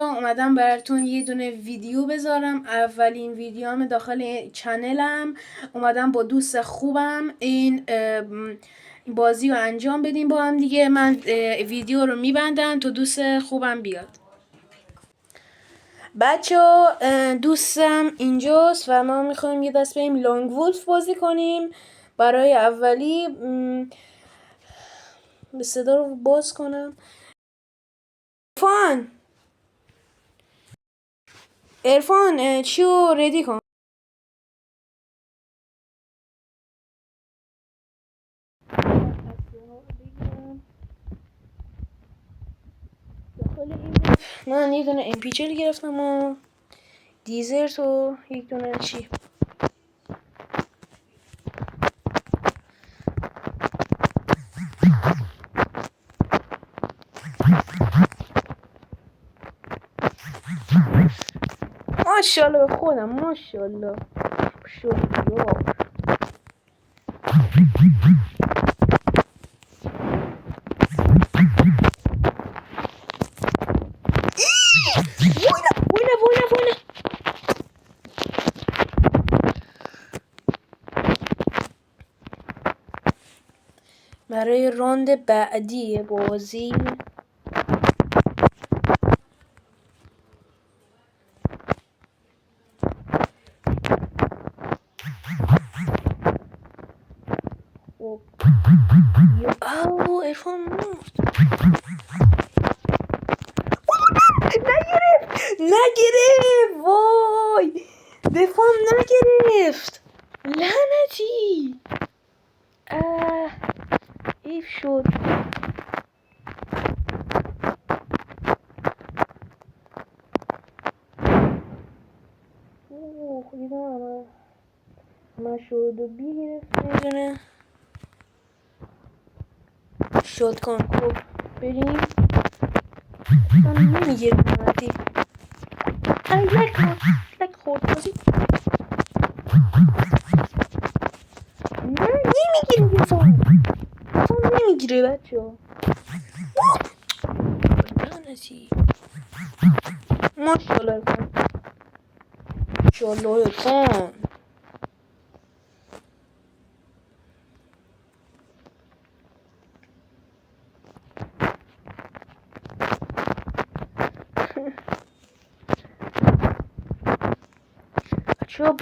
اومدم براتون یه دونه ویدیو بذارم. اولین ویدیوام داخل چنلم. اومدم با دوست خوبم این بازی رو انجام بدیم با هم دیگه. من ویدیو رو میبندم تا دوست خوبم بیاد. بچه دوستم اینجاست و ما میخوایم یه دست بریم لانگ وولف بازی کنیم. برای اولی به صدا رو باز کنم. ارفان چی رو ردی کن. من یه دونه امپیچر گرفتم و دیزرت و یک دونه چی. ماشاءالله به خودم ماشاءالله شکر. واینا برای راند بعدی بازی او ارفان مرد. نگرفت وای دفاعم نگرفت لعنتی. ایف شد. خیلی من شد و بی گرفت میدونه شد کن. خب بریم. من نمیگیرم نمتی لک خورد بازی. نه نمیگیره دفاع نمیگیره بچه ها. لعنتی ماشاءالله کن ماشاءالله کن. بچه ها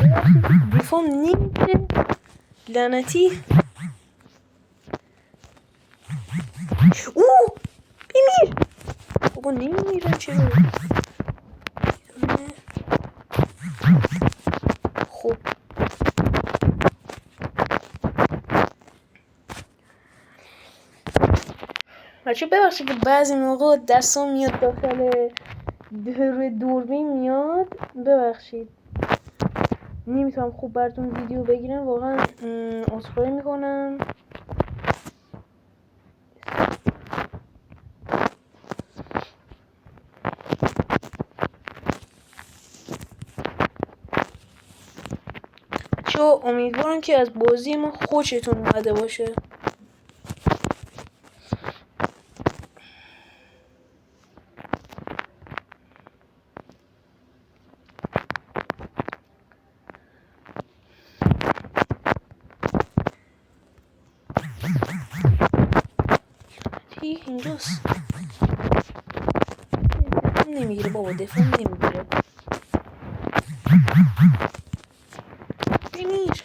دفاع نمیگیره لعنتی. اوه بمیر بابا نمیمیرم چرا. خب بچه ببخشید که بعضی موقع دستم میاد داخل دوربین میاد. ببخشید نمیتونم خوب براتون ویدیو بگیرم واقعا. عذرخواهی میکنم. بچه امیدوارم که از بازی ما خوشتون اومده باشه. اینجاست نمیگیره بابا دفاع نمیگیره. بمیر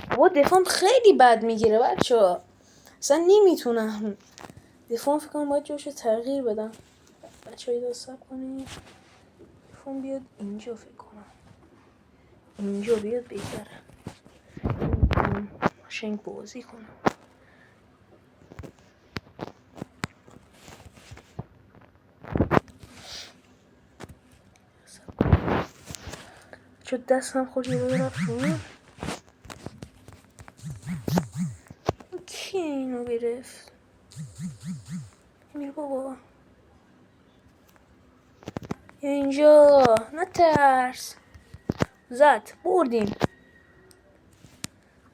بابا دفاعم خیلی بد میگیره بچه ها. اصلا نمیتونم. دفاعم فکر کنم باید جوش تغییر بدم. بچه های دست سب کنیم. دفاعم بیاد اینجا فکر کنم. اینجا بیاد بهتره. شنگ بازی کنم. چون دستم خود یه رو رفت شما. کی اینو گرفت؟ میر بابا اینجا نترس. زد بردیم.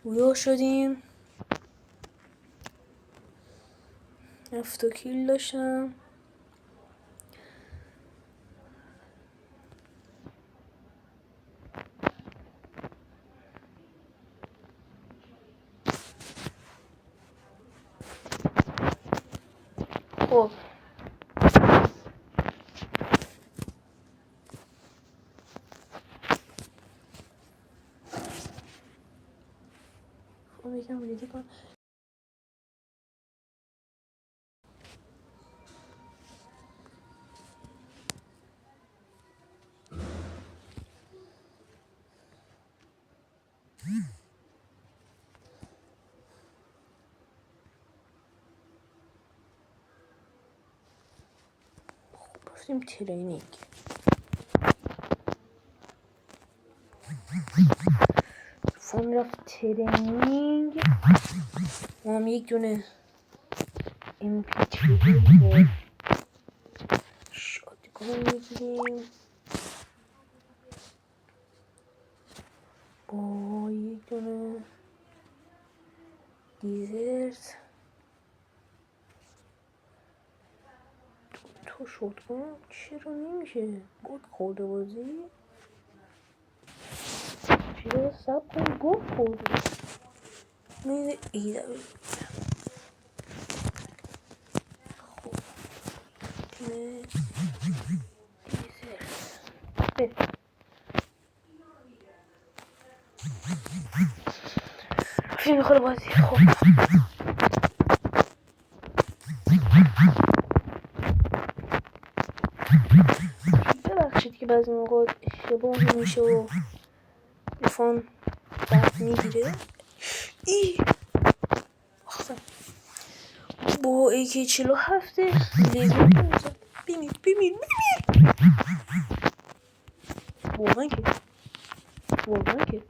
گویا شدیم. 7 کیل داشتم. خب یکم ریدی کنم. خب رفتیم ترینینگ. فون رفت ترینینگ. ما هم یک دونه MP3 شاتگان میگیریم با یک دونه دیزرت. تو شاتگان چرا نمیشه؟ گل خورده بازی؟ چرا سب کن گل خورده؟ میده ایده خب دیزرت فیلم میخوره بازی. خب ببخشید که بعضی موقع اشتباه میشه و تلفن بد میگیره. با AK-47 لیزر بمیر واقعا که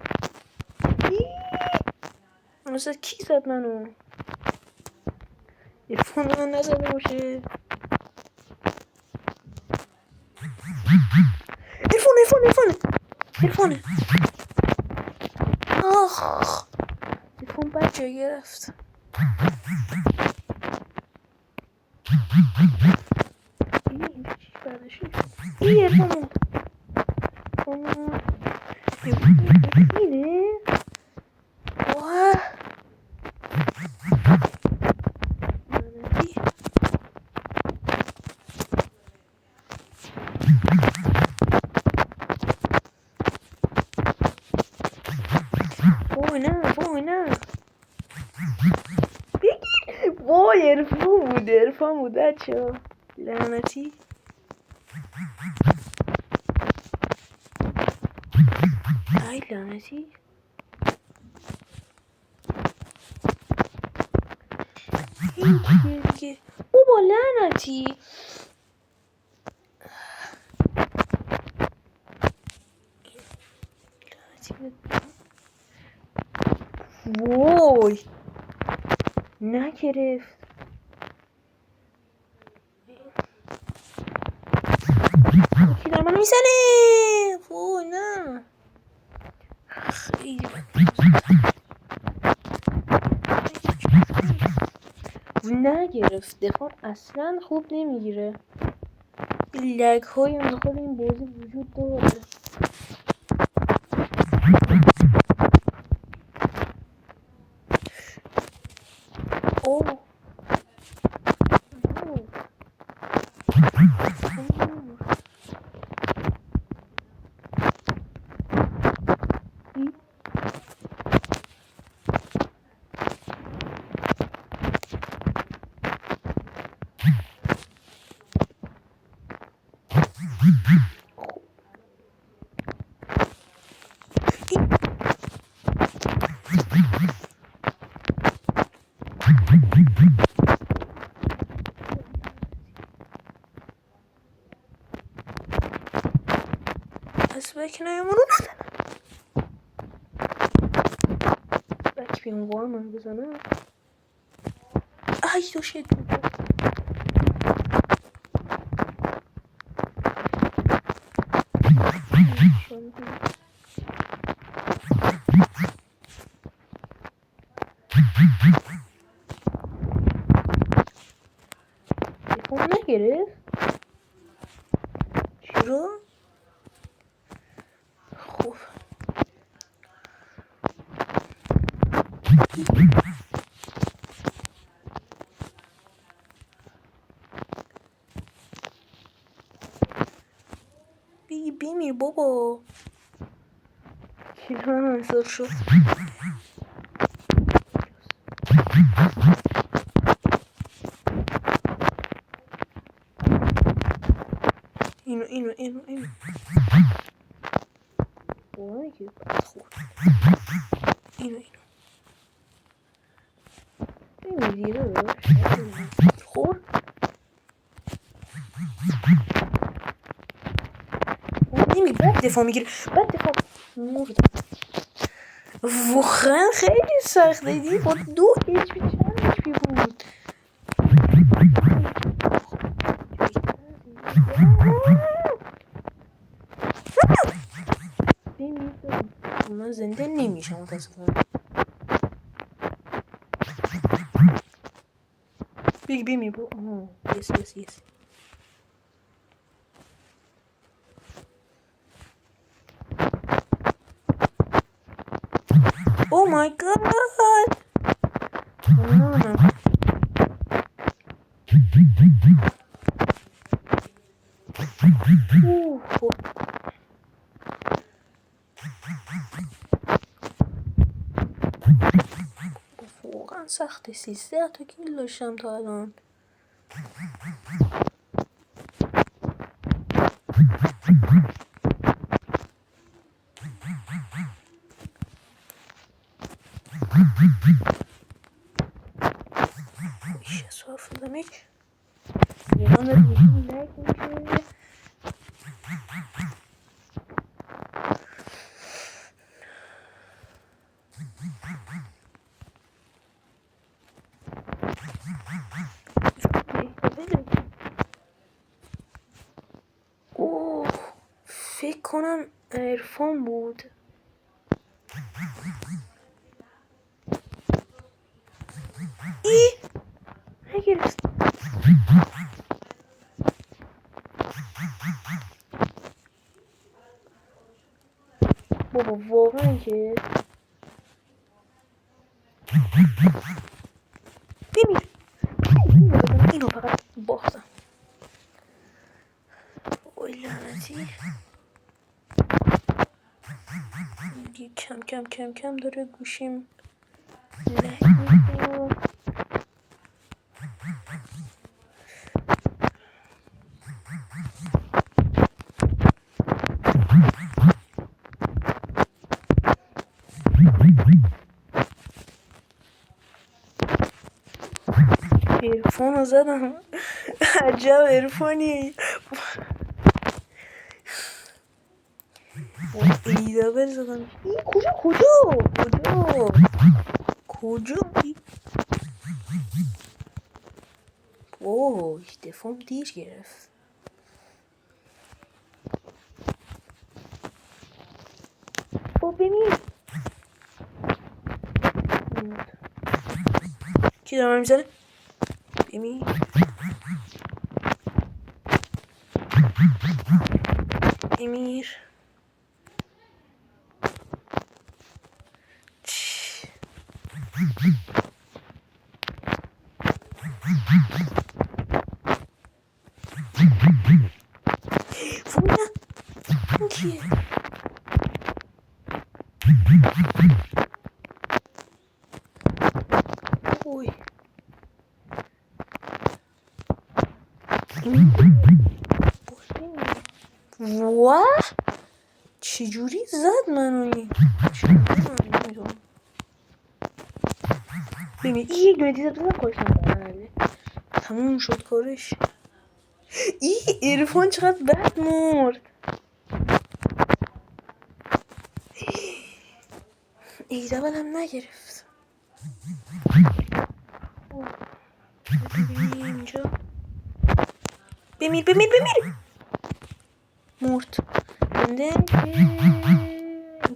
مثلا کی زد منو؟ تلفن من نزده باشه. تلفونه آخ تلفن بد جای گرفت. این تلفنه میره وای نه بگیر. وای عرفان بود بچه لعنتی. ای لعنتی این کیه دیگه بابا لعنتی. وای نگرفت. یکی در من میزنه. وای نه خیلی نگرفت. دفاع اصلا خوب نمیگیره. لگ های داخل این بازی وجود داره. اوه پس بک نیامونو نزنم. بک بیام وارمن بزنم. ای تو شد نگرفت؟ چرا؟ خب بمیر بابا. چرا من حساب شد؟ اینو وای که بد خورد. اینو بمیری خورد. نمی بد دفاع میگیره. بد دفاع مرد. واقعا خیلی سخته. دیدی با 2 HP چند HP بود. من زنده نمیشم متاسفانه. بمی بو. یس Oh my god. واقعا سخته. 13 تا کیل داشتم تا الان. ایش صرف دمک ایران دیدیم لک میشه. اوه فکر کنم عرفان بود. ای نگرفت. بابا واقعا که بمیر. اینو فقط باختم. وای لعنتی. کم داره گوشیم لک میشه. عرفان رو زدم. عجب عرفانی. ایده بزدم. کجا اوه دفعم دیر گرفت. او ببین کی دارم میزنه. ببین امیر فولا کیه؟ اوی واه چجوری زد منو این؟ ببین این یک دونه دیزه بزن کارش نکنه. تموم شد کارش. این عرفان چقدر بد مرد. ایده بلم نگرفت. ببین اینجا بمیر مرد. بنده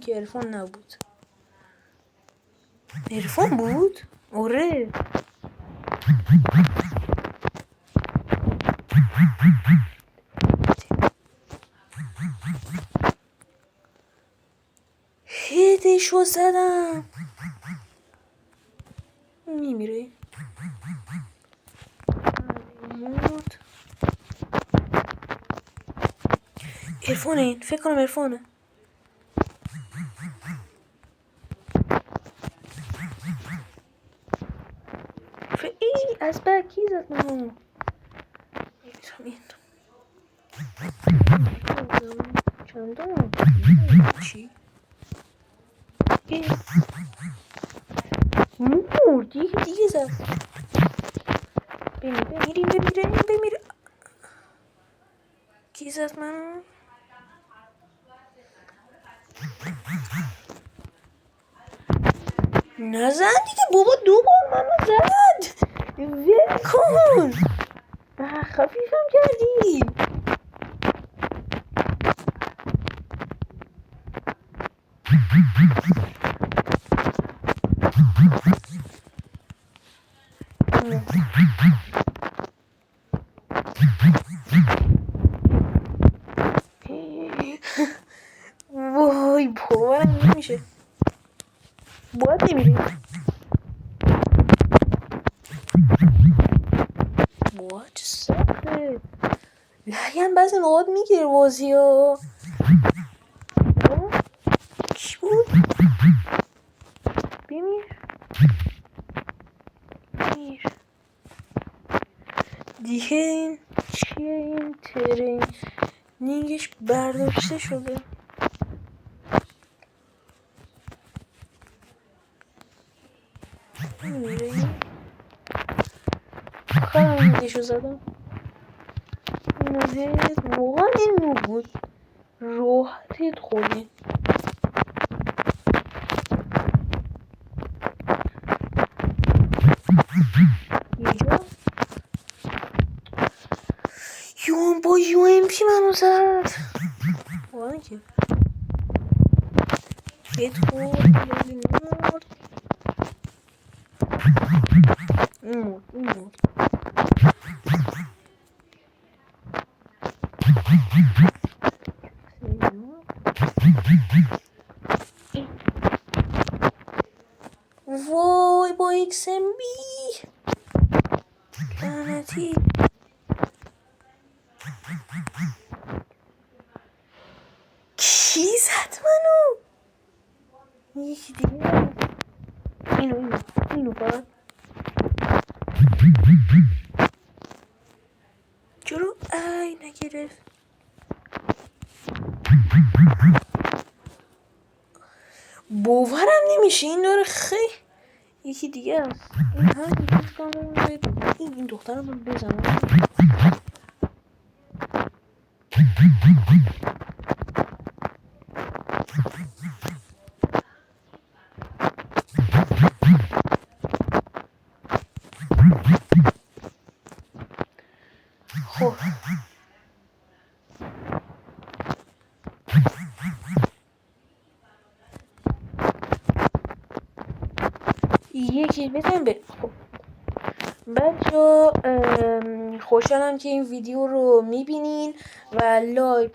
که عرفان نبود. عرفان بود؟ آره چو زدم میمیره مرد. ارفانه این فکر کنم ارفانه ای از کی زد منو چندم چی مرد دیگه زد بمیره کی زد منو نزن دیگه بابا 2 بار منو زد ول کن خفیفم کردی وای باورم نمیشه باید نمیری باید چه سخته لگن بعضی موقعات میگیره بازی ها کی بود بمیر دیگه این چیه این ترینینگش برداشته شده میره این خواهم میگشو زدم اینو هیت واقعا این نو بود راحتید خودین یه جا با UMP منو زد واقعا که بهت خورد این مرد وای با XMB لعنتی کی زد منو یکی دیگه اینو فقط چرا ای نگرفت باورم نمیشه این داره خیلی یکی دیگه است این هم این دخترم رو بزنم خب یکی بزن بریم خب بچه خوشحالم که این ویدیو رو میبینین و لایک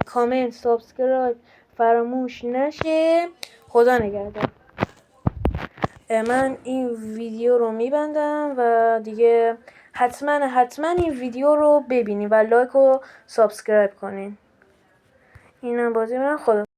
کامنت سابسکرایب فراموش نشه خدا نگهدار من این ویدیو رو میبندم و دیگه حتما این ویدیو رو ببینین و لایک و سابسکرایب کنین اینم بازی من خدا